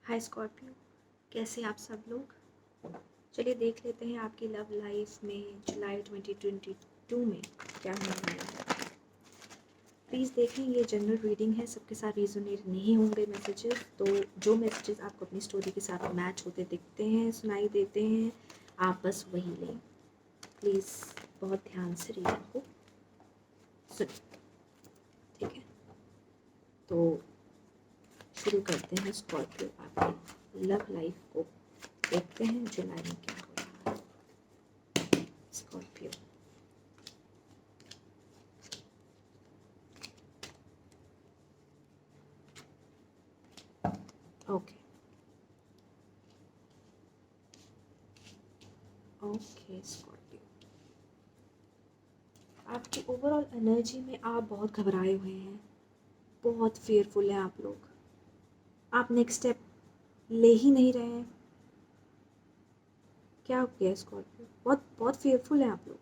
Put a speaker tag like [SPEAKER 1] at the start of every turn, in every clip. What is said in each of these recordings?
[SPEAKER 1] हाय Scorpio, कैसे आप सब लोग। चलिए देख लेते हैं आपकी लव लाइफ में जुलाई 2022 में क्या होने वाला है। प्लीज़ देखें, ये जनरल रीडिंग है, सबके साथ रेजोनेट नहीं होंगे मैसेजेस। तो जो मैसेजेस आपको अपनी स्टोरी के साथ मैच होते दिखते हैं, सुनाई देते हैं, आप बस वही लें। प्लीज़ बहुत ध्यान से रीडिंग को सुनें, ठीक है। तो शुरू करते हैं स्कॉर्पियो आपकी लव लाइफ को, देखते हैं जुलाई में क्या हो रहा है स्कॉर्पियो। ओके ओके स्कॉर्पियो, आपकी ओवरऑल एनर्जी में आप बहुत घबराए हुए हैं, बहुत फेयरफुल हैं आप लोग। आप नेक्स्ट स्टेप ले ही नहीं रहे हैं। क्या हो गया स्कॉर्पियो? बहुत बहुत फेयरफुल हैं आप लोग।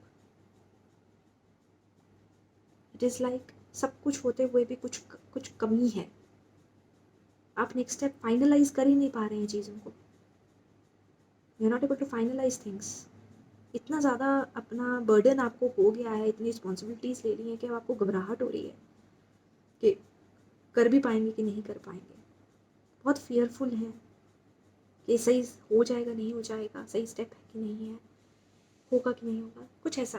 [SPEAKER 1] इट इज़ लाइक सब कुछ होते हुए भी कुछ कुछ कमी है। आप नेक्स्ट स्टेप फाइनलाइज कर ही नहीं पा रहे हैं चीज़ों को। You are not able to finalise things. इतना ज़्यादा अपना बर्डन आपको हो गया है, इतनी रिस्पॉन्सिबिलिटीज़ ले ली हैं कि अब आपको घबराहट हो रही है कि कर भी पाएंगे कि नहीं कर पाएंगे। बहुत फियरफुल हैं कि सही हो जाएगा नहीं हो जाएगा, सही स्टेप है कि नहीं है, होगा कि नहीं होगा, कुछ ऐसा।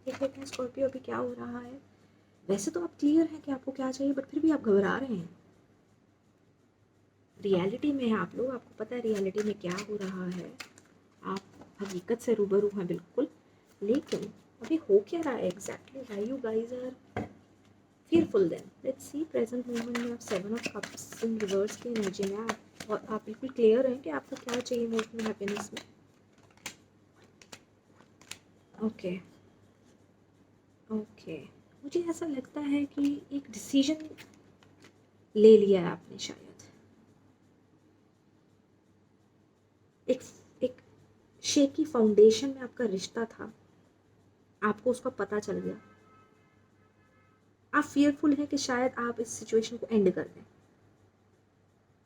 [SPEAKER 1] देख लेते हैं स्कॉर्पियो अभी क्या हो रहा है। वैसे तो आप क्लियर हैं कि आपको क्या चाहिए, बट फिर भी आप घबरा रहे हैं। रियलिटी में है आप लोग, आपको पता है रियलिटी में क्या हो रहा है, आप हकीकत से रूबरू हैं बिल्कुल। लेकिन अभी हो क्या रहा है exactly, why you guys are fearful then? Let's see present moment में आप 7 ऑफ कप्स इन रिवर्स की एनर्जी में आप, और आप बिल्कुल क्लियर हैं कि आपको क्या चाहिए इमोशनल हैप्पीनेस में। ओके ओके, मुझे ऐसा लगता है कि एक डिसीजन ले लिया है आपने शायद। एक एक शेकी फाउंडेशन में आपका रिश्ता था, आपको उसका पता चल गया। आप फियरफुल हैं कि शायद आप इस सिचुएशन को एंड कर दें।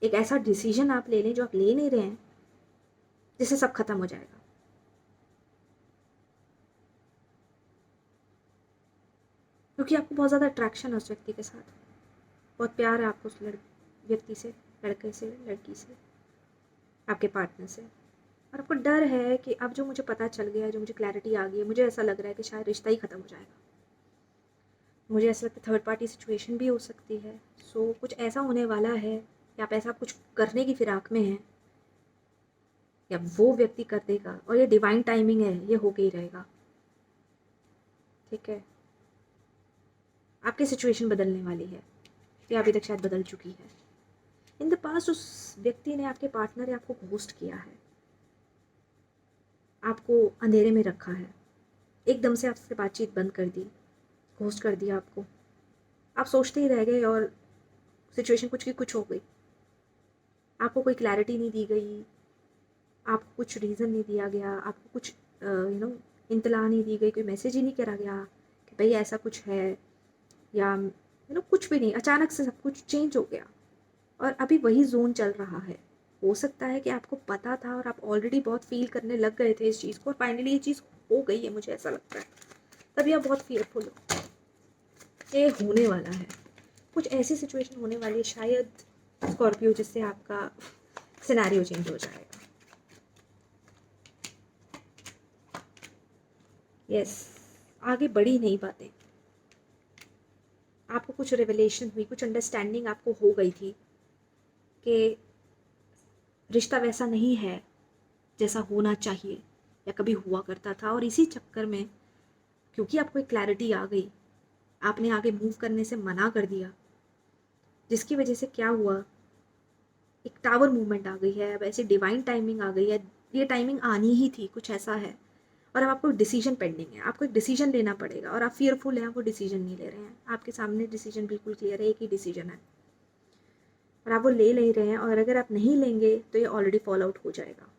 [SPEAKER 1] एक ऐसा डिसीजन आप ले लें जो आप ले नहीं रहे हैं, जिससे सब खत्म हो जाएगा। क्योंकि आपको बहुत ज़्यादा अट्रैक्शन है उस व्यक्ति के साथ, बहुत प्यार है आपको उस व्यक्ति से, लड़के से, लड़की से, आपके पार्टनर से। और आपको डर है कि अब जो मुझे पता चल गया है, जो मुझे क्लैरिटी आ गई है, मुझे ऐसा लग रहा है कि शायद रिश्ता ही ख़त्म हो जाएगा। मुझे ऐसा लगता है थर्ड पार्टी सिचुएशन भी हो सकती है। सो कुछ ऐसा होने वाला है, या आप ऐसा कुछ करने की फिराक में हैं, या वो व्यक्ति कर देगा, और ये डिवाइन टाइमिंग है, ये हो के ही रहेगा, ठीक है। आपकी सिचुएशन बदलने वाली है, या अभी तक शायद बदल चुकी है। इन द पास्ट उस व्यक्ति ने, आपके पार्टनर ने आपको घोस्ट किया है, आपको अंधेरे में रखा है, एकदम से आपसे बातचीत बंद कर दी, घोस्ट कर दिया आपको। आप सोचते ही रह गए और सिचुएशन कुछ की कुछ हो गई। आपको कोई क्लैरिटी नहीं दी गई, आपको कुछ रीज़न नहीं दिया गया, आपको कुछ इत्तला नहीं दी गई, कोई मैसेज ही नहीं करा गया कि भाई ऐसा कुछ है, या कुछ भी नहीं। अचानक से सब कुछ चेंज हो गया और अभी वही जोन चल रहा है। हो सकता है कि आपको पता था और आप ऑलरेडी बहुत फील करने लग गए थे इस चीज़ को, और फाइनली ये चीज़ हो गई है, मुझे ऐसा लगता है। तभी आप बहुत फियरफुल हो, ये होने वाला है। कुछ ऐसी सिचुएशन होने वाली है शायद स्कॉर्पियो, जिससे आपका सिनेरियो चेंज हो जाएगा। यस, आगे बढ़ी नहीं बातें, आपको कुछ रिवलेशन हुई, कुछ अंडरस्टैंडिंग आपको हो गई थी कि रिश्ता वैसा नहीं है जैसा होना चाहिए या कभी हुआ करता था। और इसी चक्कर में, क्योंकि आपको एक क्लैरिटी आ गई, आपने आगे मूव करने से मना कर दिया, जिसकी वजह से क्या हुआ, एक टावर मूवमेंट आ गई है। अब ऐसी डिवाइन टाइमिंग आ गई है, ये टाइमिंग आनी ही थी, कुछ ऐसा है। और अब आपको डिसीजन पेंडिंग है, आपको एक डिसीजन लेना पड़ेगा, और आप फियरफुल हैं, वो डिसीजन नहीं ले रहे हैं। आपके सामने डिसीजन बिल्कुल क्लियर है, एक ही डिसीजन है, और आप वो ले नहीं रहे हैं। और अगर आप नहीं लेंगे तो ये ऑलरेडी फॉल आउट हो जाएगा।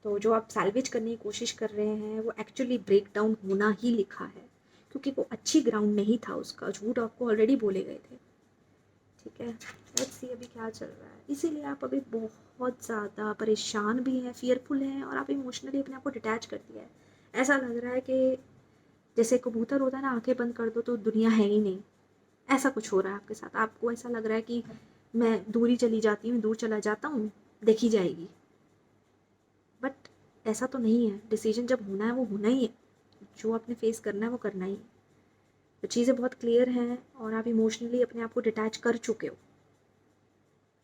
[SPEAKER 1] तो जो आप सैल्वेज करने की कोशिश कर रहे हैं, वो एक्चुअली ब्रेक डाउन होना ही लिखा है, क्योंकि वो अच्छी ग्राउंड नहीं था उसका, झूठ आपको ऑलरेडी बोले गए थे, ठीक है, लेट्स सी अभी क्या चल रहा है। इसीलिए आप अभी बहुत ज़्यादा परेशान भी हैं, फियरफुल हैं, और आप इमोशनली अपने आप को डिटैच कर दिया है। ऐसा लग रहा है कि जैसे कबूतर होता है ना, आंखें बंद कर दो तो दुनिया है ही नहीं, ऐसा कुछ हो रहा है आपके साथ। आपको ऐसा लग रहा है कि मैं दूरी चली जाती हूँ, दूर चला जाता हूँ, देखी जाएगी। बट ऐसा तो नहीं है। डिसीजन जब होना है वो होना ही है, जो आपने फेस करना है वो करना ही है। तो चीज़ें बहुत क्लियर हैं और आप इमोशनली अपने आप को डिटैच कर चुके हो।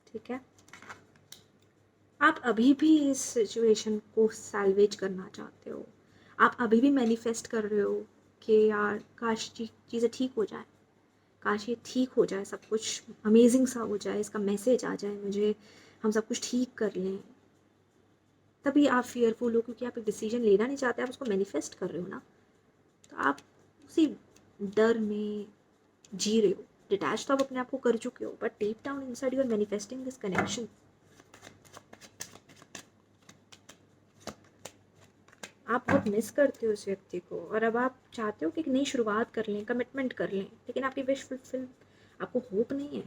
[SPEAKER 1] ठीक है, आप अभी भी इस सिचुएशन को सैल्वेज करना चाहते हो। आप अभी भी मैनिफेस्ट कर रहे हो कि यार काश चीज़ें ठीक हो जाए, काश ये ठीक हो जाए, सब कुछ अमेजिंग सा हो जाए, इसका मैसेज आ जाए मुझे, हम सब कुछ ठीक कर लें। तभी आप फियरफुल हो, क्योंकि आप एक डिसीजन लेना नहीं चाहते, आप उसको मैनिफेस्ट कर रहे हो ना। तो आप उसी डर में जी रहे हो। डिटैच तो आप अपने आप को कर चुके हो, but deep down inside you are manifesting this connection. आप बहुत मिस करते हो उस व्यक्ति को, और अब आप चाहते हो कि एक नई शुरुआत कर लें, कमिटमेंट कर लें, लेकिन आपकी विश फुलफिल, आपको होप नहीं है।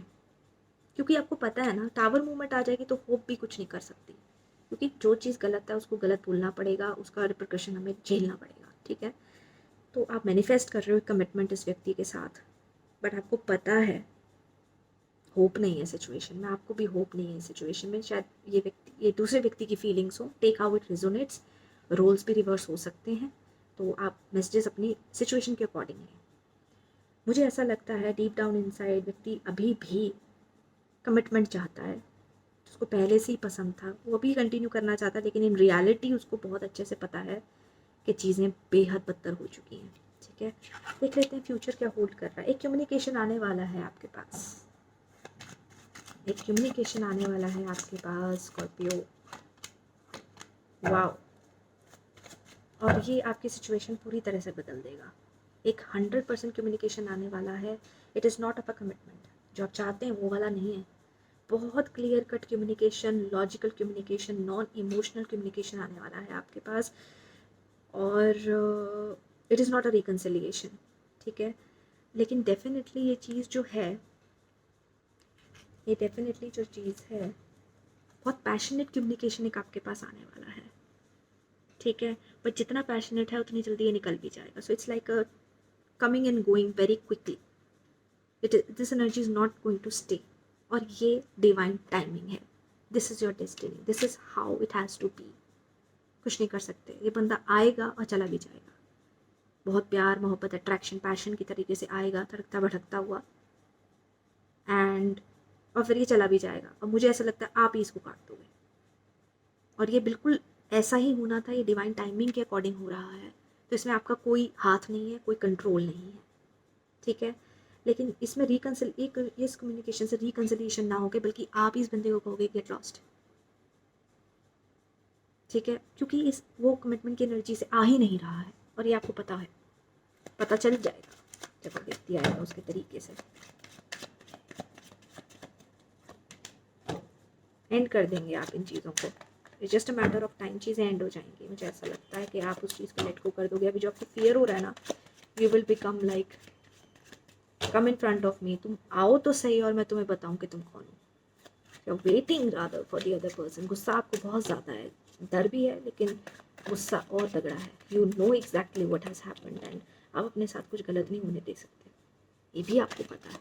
[SPEAKER 1] क्योंकि आपको पता है ना, टावर मूवमेंट आ जाएगी तो होप भी कुछ नहीं कर सकती, क्योंकि जो चीज़ गलत है उसको गलत बोलना पड़ेगा, उसका रिpercussion हमें झेलना पड़ेगा। ठीक है, तो आप मैनिफेस्ट कर रहे हो कमिटमेंट इस व्यक्ति के साथ, बट आपको पता है होप नहीं है सिचुएशन में, आपको भी होप नहीं है सिचुएशन में। शायद ये दूसरे व्यक्ति की फीलिंग्स हो, टेक हाउ इट रिजोनेट्स, रोल्स भी रिवर्स हो सकते हैं। तो आप मैसेजेस अपनी सिचुएशन के अकॉर्डिंग लें। मुझे ऐसा लगता है डीप डाउन इनसाइड व्यक्ति अभी भी कमिटमेंट चाहता है, उसको पहले से ही पसंद था, वो भी कंटिन्यू करना चाहता है, लेकिन इन रियलिटी उसको बहुत अच्छे से पता है कि चीज़ें बेहद बदतर हो चुकी हैं। ठीक है, देख लेते हैं फ्यूचर क्या होल्ड कर रहा है। एक कम्युनिकेशन आने वाला है आपके पास, एक कम्युनिकेशन आने वाला है आपके पास स्कॉर्पियो। वाओ, और ये आपकी सिचुएशन पूरी तरह से बदल देगा। एक 100% कम्युनिकेशन आने वाला है। It is not of a commitment, जो आप चाहते हैं वो वाला नहीं है। बहुत clear cut communication, logical communication, non emotional communication आने वाला है आपके पास। और it is not a reconciliation. ठीक है, लेकिन डेफिनेटली ये चीज़ जो है, ये डेफिनेटली जो चीज़ है, बहुत पैशनेट कम्युनिकेशन एक आपके पास आने वाला है। ठीक है, बट जितना पैशनेट है उतनी जल्दी ये निकल भी जाएगा। So it's like a coming and going very quickly. This energy is not going to stay, और ये डिवाइन टाइमिंग है। This is your destiny, this is how it has to be. कुछ नहीं कर सकते, ये बंदा आएगा और चला भी जाएगा। बहुत प्यार, मोहब्बत, अट्रैक्शन, पैशन की तरीके से आएगा, धड़कता भटकता हुआ, एंड और फिर ये चला भी जाएगा। और मुझे ऐसा लगता है आप ही इसको काट दोगे, और ये बिल्कुल ऐसा ही होना था, ये डिवाइन टाइमिंग के अकॉर्डिंग हो रहा है। तो इसमें आपका कोई हाथ नहीं है, कोई कंट्रोल नहीं है। ठीक है, लेकिन इसमें इस कम्युनिकेशन से रिकन्सिलिएशन ना होके, बल्कि आप ही इस बंदे को कहोगे गेट लॉस्ट। ठीक है, क्योंकि इस वो कमिटमेंट की एनर्जी से आ ही नहीं रहा है, और ये आपको पता है, पता चल जाएगा जब वो व्यक्ति आएगा उसके तरीके से। एंड कर देंगे आप इन चीज़ों को, it's just a matter of time, चीज़ें एंड हो जाएंगी। मुझे ऐसा लगता है कि आप उस चीज़ को लेट को कर दोगे। अभी जो आपको फियर हो रहा है ना, you will become like come in front of me, तुम आओ तो सही और मैं तुम्हें बताऊं कि तुम कौन हो। You are waiting rather for the other person. गुस्सा आपको बहुत ज़्यादा है, डर भी है, लेकिन गुस्सा और तगड़ा है। You know exactly what has happened, and आप अपने साथ कुछ गलत नहीं होने दे सकते, ये भी आपको पता है।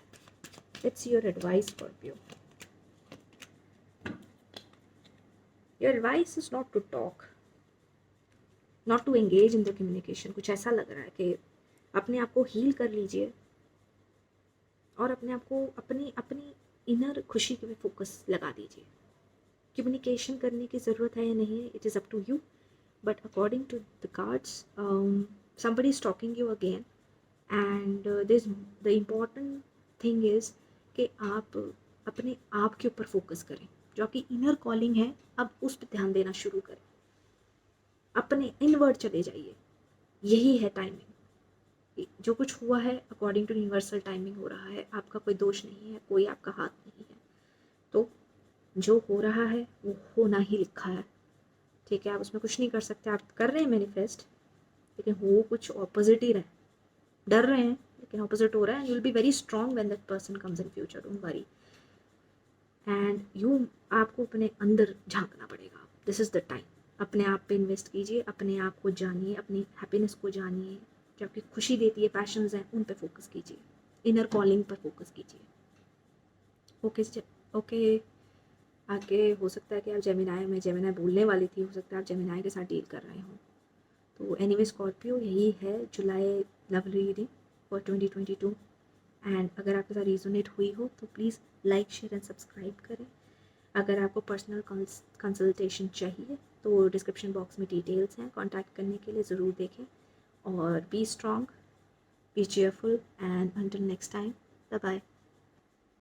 [SPEAKER 1] It's your advice Scorpio. Your advice is not to talk, not to engage in the communication. कुछ ऐसा लग रहा है कि अपने आप को हील कर लीजिए, और अपने आप को अपनी अपनी इनर खुशी पे फोकस लगा दीजिए। कम्युनिकेशन करने की ज़रूरत है या नहीं, it is up to you, but according to the cards somebody is talking you again, and this the important thing is कि आप अपने आप के ऊपर फोकस करें। जो आपकी इनर कॉलिंग है, अब उस पर ध्यान देना शुरू करें, अपने इनवर्ड चले जाइए। यही है टाइमिंग। जो कुछ हुआ है अकॉर्डिंग टू यूनिवर्सल टाइमिंग हो रहा है, आपका कोई दोष नहीं है, कोई आपका हाथ नहीं है। तो जो हो रहा है वो होना ही लिखा है। ठीक है, आप उसमें कुछ नहीं कर सकते। आप कर रहे हैं मैनिफेस्ट, लेकिन हो कुछ ऑपोजिट ही रहा है। डर रहे हैं, लेकिन ऑपोजिट हो रहा है। You will be very strong when that person comes in future, don't worry. And you आपको अपने अंदर झांकना पड़ेगा। This is the time. अपने आप पे इन्वेस्ट कीजिए, अपने आप को जानिए, अपनी हैप्पीनेस को जानिए, जो आपकी खुशी देती है, पैशंस हैं, उन पे फोकस कीजिए, इनर कॉलिंग पर फोकस कीजिए। Okay okay. आगे हो सकता है कि आप जेमिनाई, मैं जेमिनाई बोलने वाली थी, हो सकता है आप जेमिनाई के साथ डील कर रहे हो। तो एनीवे स्कॉर्पियो, यही है July love reading for 2022। And अगर आपके साथ रिजोनेट हुई हो तो please like share and subscribe करें। अगर आपको पर्सनल कंसल्टेशन चाहिए तो डिस्क्रिप्शन बॉक्स में डिटेल्स हैं, कॉन्टैक्ट करने के लिए ज़रूर देखें। और be strong, be cheerful, and until next time, bye bye.